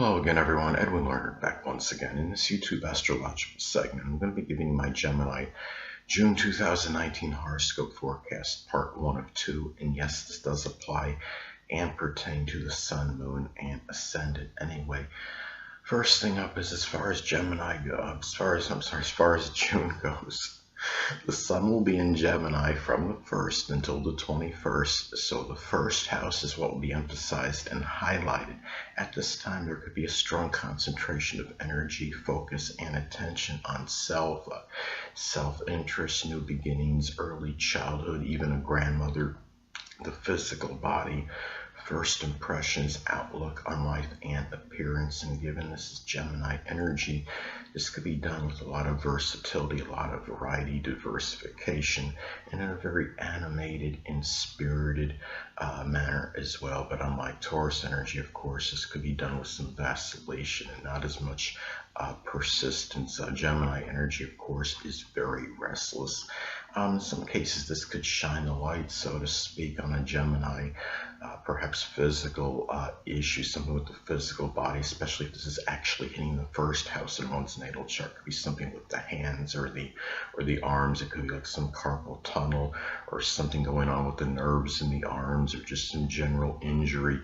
Hello again, everyone. Edwin Learnard back once again in this YouTube astrological segment. I'm going to be giving you my Gemini June 2019 horoscope forecast, part 1 of 2. And yes, this does apply and pertain to the sun, moon, and ascendant. Anyway, first thing up is as far as Gemini goes, as far as June goes. The sun will be in Gemini from the 1st until the 21st, so the first house is what will be emphasized and highlighted. At this time, there could be a strong concentration of energy, focus, and attention on self-interest, new beginnings, early childhood, even a grandmother, the physical body, first impressions, outlook on life and appearance. And given this is Gemini energy, this could be done with a lot of versatility, a lot of variety, diversification, and in a very animated and spirited manner as well. But unlike Taurus energy, of course, this could be done with some vacillation and not as much persistence. Gemini energy, of course, is very restless. In some cases, this could shine a light, so to speak, on a Gemini, perhaps physical issue, something with the physical body, especially if this is actually hitting the first house in one's natal chart. It could be something with the hands or the arms. It could be like some carpal tunnel or something going on with the nerves in the arms, or just some general injury.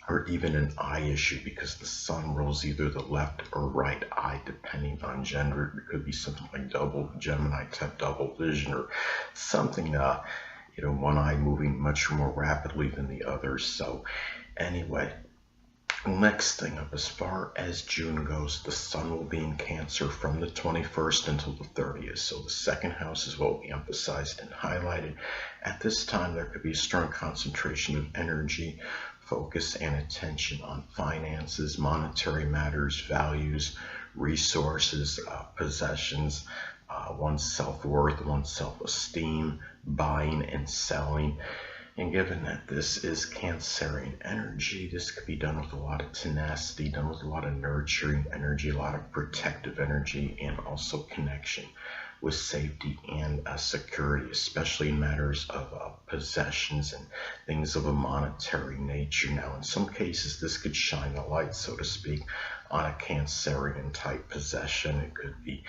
Or even an eye issue, because the sun rules either the left or right eye depending on gender. It could be something like double Gemini type double vision, or something one eye moving much more rapidly than the others. So anyway, next thing up, as far as June goes, the sun will be in Cancer from the 21st until the 30th. So the second house is what will be emphasized and highlighted. At this time, there could be a strong concentration of energy, focus, and attention on finances, monetary matters, values, resources, possessions, one's self-worth, one's self-esteem, buying and selling. And given that this is Cancerian energy, this could be done with a lot of tenacity, done with a lot of nurturing energy, a lot of protective energy, and also connection with safety and security, especially in matters of possessions and things of a monetary nature. Now, in some cases, this could shine a light, so to speak, on a Cancerian type possession. It could be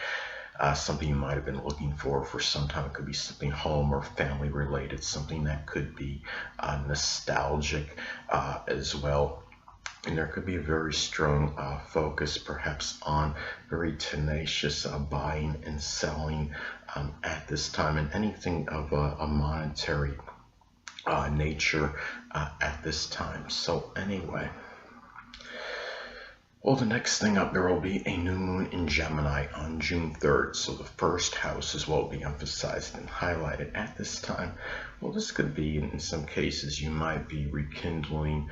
something you might have been looking for some time. It could be something home or family related, something that could be nostalgic as well. And there could be a very strong focus perhaps on very tenacious buying and selling at this time, and anything of a monetary nature at this time. So anyway, well, the next thing up, there will be a new moon in Gemini on June 3rd. So the first house is what will be emphasized and highlighted at this time. Well, this could be, in some cases, you might be rekindling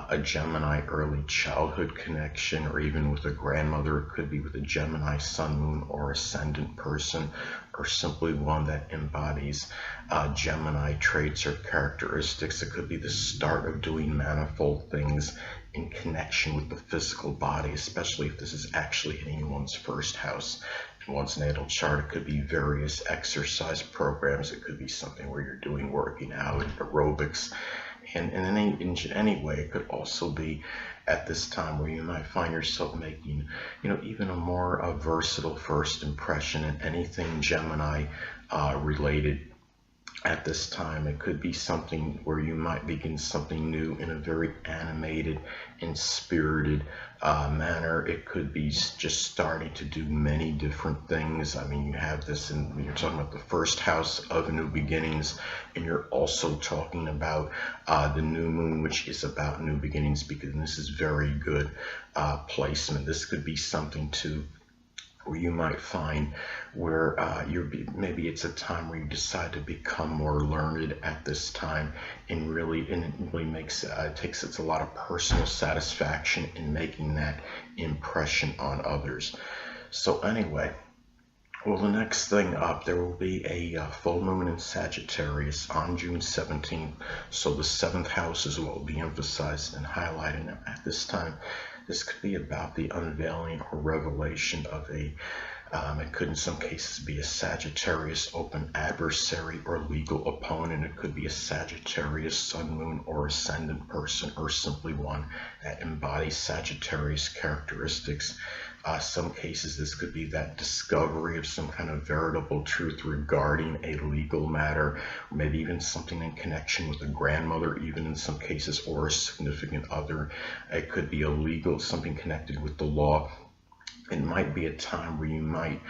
a Gemini early childhood connection, or even with a grandmother. It could be with a Gemini sun, moon, or ascendant person, or simply one that embodies Gemini traits or characteristics. It could be the start of doing manifold things in connection with the physical body, especially if this is actually hitting one's first house in one's natal chart. It could be various exercise programs. It could be something where you're doing working out and aerobics. And in any way, it could also be at this time where you might find yourself making, even a more versatile first impression in anything Gemini related. At this time, it could be something where you might begin something new in a very animated and spirited manner. It could be just starting to do many different things. I mean, you have this, and you're talking about the first house of new beginnings, and you're also talking about the new moon, which is about new beginnings, because this is very good placement. This could be something to where you might find where maybe it's a time where you decide to become more learned at this time, and it really takes a lot of personal satisfaction in making that impression on others. So anyway, well, the next thing up, there will be a full moon in Sagittarius on June 17th. So the 7th house is what will be emphasized and highlighted. Now, at this time, this could be about the unveiling or revelation of a It could in some cases be a Sagittarius open adversary or legal opponent. It could be a Sagittarius sun, moon, or ascendant person, or simply one that embodies Sagittarius characteristics. Some cases this could be that discovery of some kind of veritable truth regarding a legal matter, or maybe even something in connection with a grandmother, even in some cases, or a significant other. It could be something connected with the law. It might be a time where you might,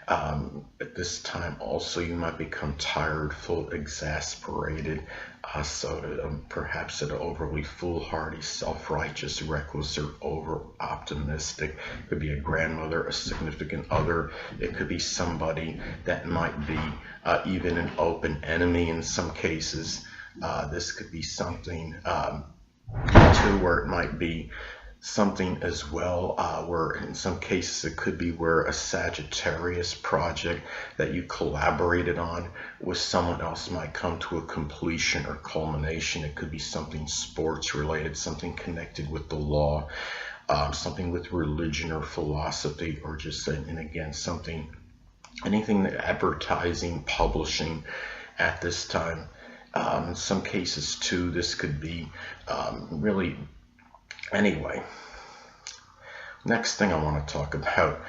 at this time also, you might become tired, full, exasperated, perhaps an overly foolhardy, self-righteous, reckless, or over-optimistic. It could be a grandmother, a significant other. It could be somebody that might be even an open enemy in some cases. This could be something, too, where it might be something as well, where in some cases it could be where a Sagittarius project that you collaborated on with someone else might come to a completion or culmination. It could be something sports related, something connected with the law, something with religion or philosophy, or just, and again, anything that advertising, publishing at this time. In some cases too, this could be really. Anyway, next thing I want to talk about,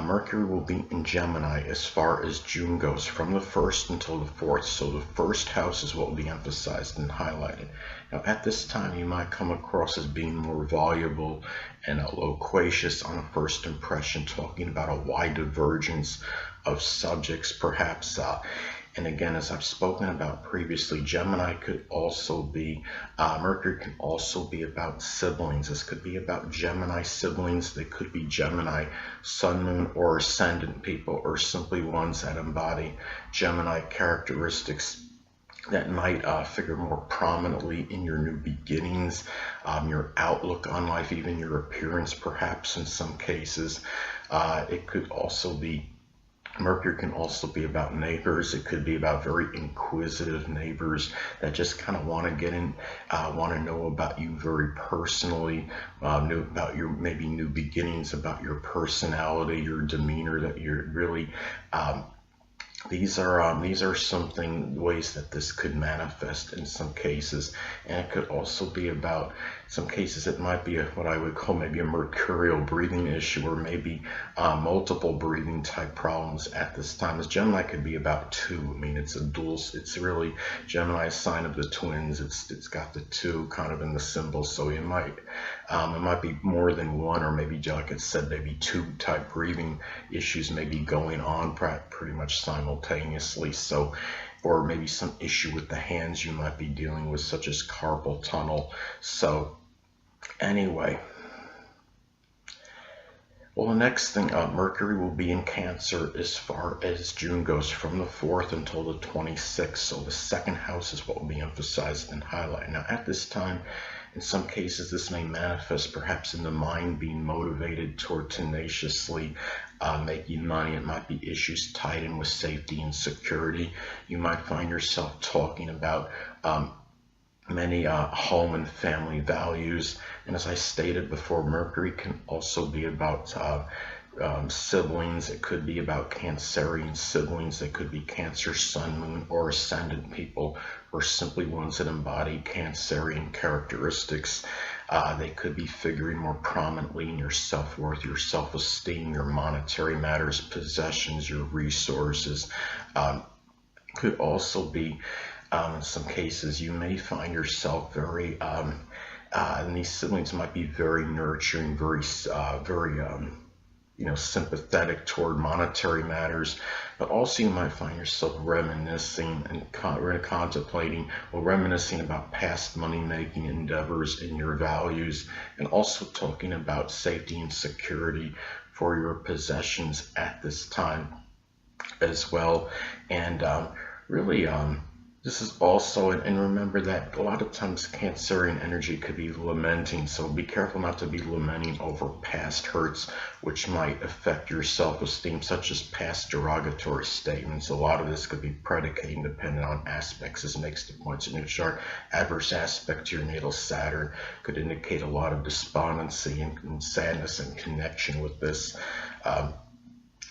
Mercury will be in Gemini as far as June goes, from the 1st until the 4th. So the first house is what will be emphasized and highlighted. Now at this time you might come across as being more voluble and loquacious on a first impression, talking about a wide divergence of subjects perhaps. And again, as I've spoken about previously, Gemini could also be, Mercury can also be about siblings. This could be about Gemini siblings. They could be Gemini sun, moon, or ascendant people, or simply ones that embody Gemini characteristics that might figure more prominently in your new beginnings, your outlook on life, even your appearance perhaps in some cases. It could also be, Mercury can also be about neighbors. It could be about very inquisitive neighbors that just kind of want to get in, want to know about you very personally, know about your maybe new beginnings, about your personality, your demeanor, that you're really, these are something, ways that this could manifest in some cases. And it could also be about, some cases it might be what I would call maybe a mercurial breathing issue, or maybe multiple breathing type problems at this time. As Gemini could be about 2. I mean, it's a dual, it's really Gemini, sign of the twins. It's got the 2 kind of in the symbol, so it might be more than one, or maybe, like I said, maybe 2 type breathing issues may be going on pretty much simultaneously. So, or maybe some issue with the hands you might be dealing with, such as carpal tunnel. So anyway, well, the next thing, Mercury will be in Cancer as far as June goes, from the 4th until the 26th. So the second house is what will be emphasized and highlighted. Now at this time, in some cases, this may manifest perhaps in the mind being motivated toward tenaciously making money. It might be issues tied in with safety and security. You might find yourself talking about many home and family values. And as I stated before, Mercury can also be about siblings. It could be about Cancerian siblings. They could be Cancer, sun, moon, or ascendant people, or simply ones that embody Cancerian characteristics. They could be figuring more prominently in your self-worth, your self-esteem, your monetary matters, possessions, your resources. Could also be, in some cases, you may find yourself very, and these siblings might be very nurturing, very sympathetic toward monetary matters, but also you might find yourself reminiscing and contemplating, or reminiscing about past money-making endeavors and your values, and also talking about safety and security for your possessions at this time as well. And really, this is also, and remember that a lot of times Cancerian energy could be lamenting, so be careful not to be lamenting over past hurts, which might affect your self-esteem, such as past derogatory statements. A lot of this could be predicating dependent on aspects, as makes the points in your chart. Adverse aspect to your natal Saturn could indicate a lot of despondency and sadness in connection with this.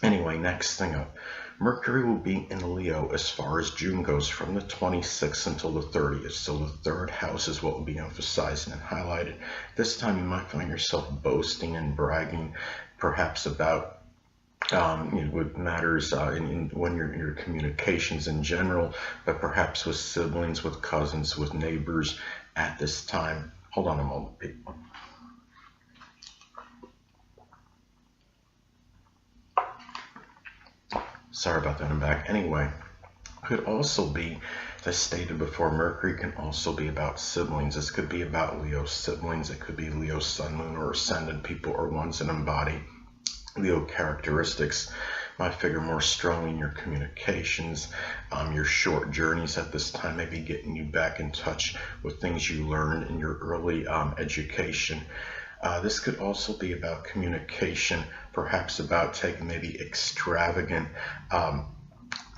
Anyway, next thing up, Mercury will be in Leo as far as June goes from the 26th until the 30th. So the third house is what will be emphasized and highlighted. This time you might find yourself boasting and bragging, perhaps about what matters when you're in your communications in general, but perhaps with siblings, with cousins, with neighbors at this time. Hold on a moment, people. Sorry about that, I'm back. Anyway, could also be, as I stated before, Mercury can also be about siblings. This could be about Leo siblings. It could be Leo sun, moon, or ascendant people, or ones that embody Leo characteristics. Might figure more strongly in your communications, your short journeys at this time, maybe getting you back in touch with things you learned in your early education. This could also be about communication, perhaps about taking maybe extravagant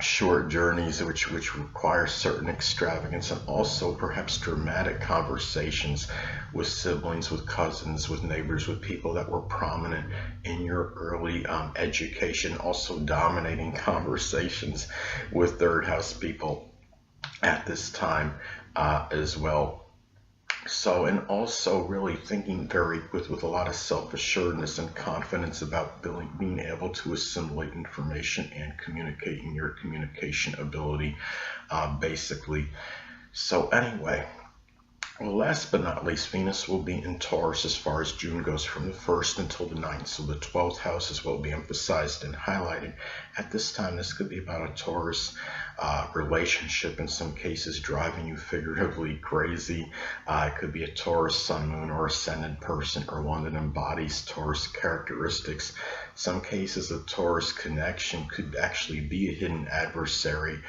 short journeys which require certain extravagance, and also perhaps dramatic conversations with siblings, with cousins, with neighbors, with people that were prominent in your early education. Also dominating conversations with third house people at this time as well. So, and also really thinking very with a lot of self-assuredness and confidence about being able to assimilate information and communicate your communication ability, basically. So anyway, well, last but not least, Venus will be in Taurus as far as June goes from the 1st until the 9th. So the 12th house is what will be emphasized and highlighted. At this time, this could be about a Taurus relationship, in some cases driving you figuratively crazy. It could be a Taurus sun, moon, or ascendant person, or one that embodies Taurus characteristics. Some cases a Taurus connection could actually be a hidden adversary.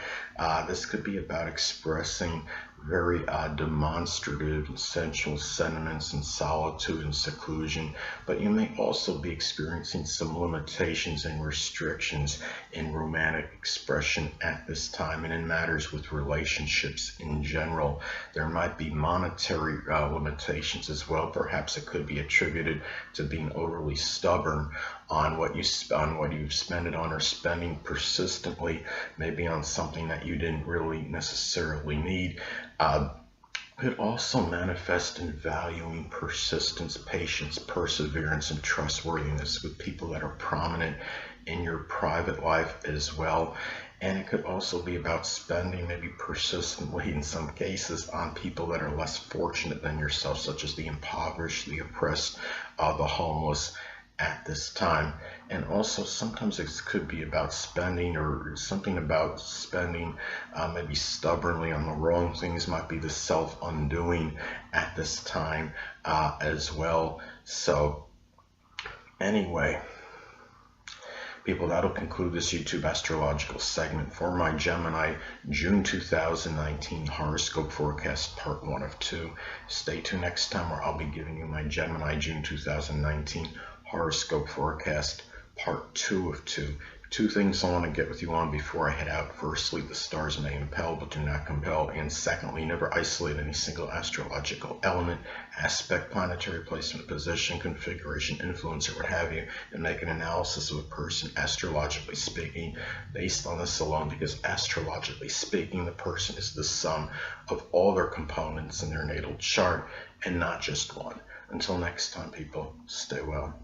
This could be about expressing very demonstrative and sensual sentiments in solitude and seclusion, but you may also be experiencing some limitations and restrictions in romantic expression at this time, and in matters with relationships in general. There might be monetary limitations as well. Perhaps it could be attributed to being overly stubborn on what you spend it on, or spending persistently maybe on something that you didn't really necessarily need. Could also manifest in valuing persistence, patience, perseverance, and trustworthiness with people that are prominent in your private life as well. And it could also be about spending maybe persistently in some cases on people that are less fortunate than yourself, such as the impoverished, the oppressed, the homeless at this time. And also sometimes it could be about spending, or something about spending maybe stubbornly on the wrong things. Might be the self-undoing at this time as well. So anyway, people, that'll conclude this YouTube astrological segment for my Gemini June 2019 horoscope forecast, part 1 of 2. Stay tuned next time, where I'll be giving you my Gemini June 2019 horoscope forecast, part 2 of 2. Two things I want to get with you on before I head out. Firstly, the stars may impel but do not compel. And secondly, never isolate any single astrological element, aspect, planetary placement, position, configuration, influence, or what have you, and make an analysis of a person astrologically speaking based on this alone, because astrologically speaking, the person is the sum of all their components in their natal chart and not just one. Until next time, people, stay well.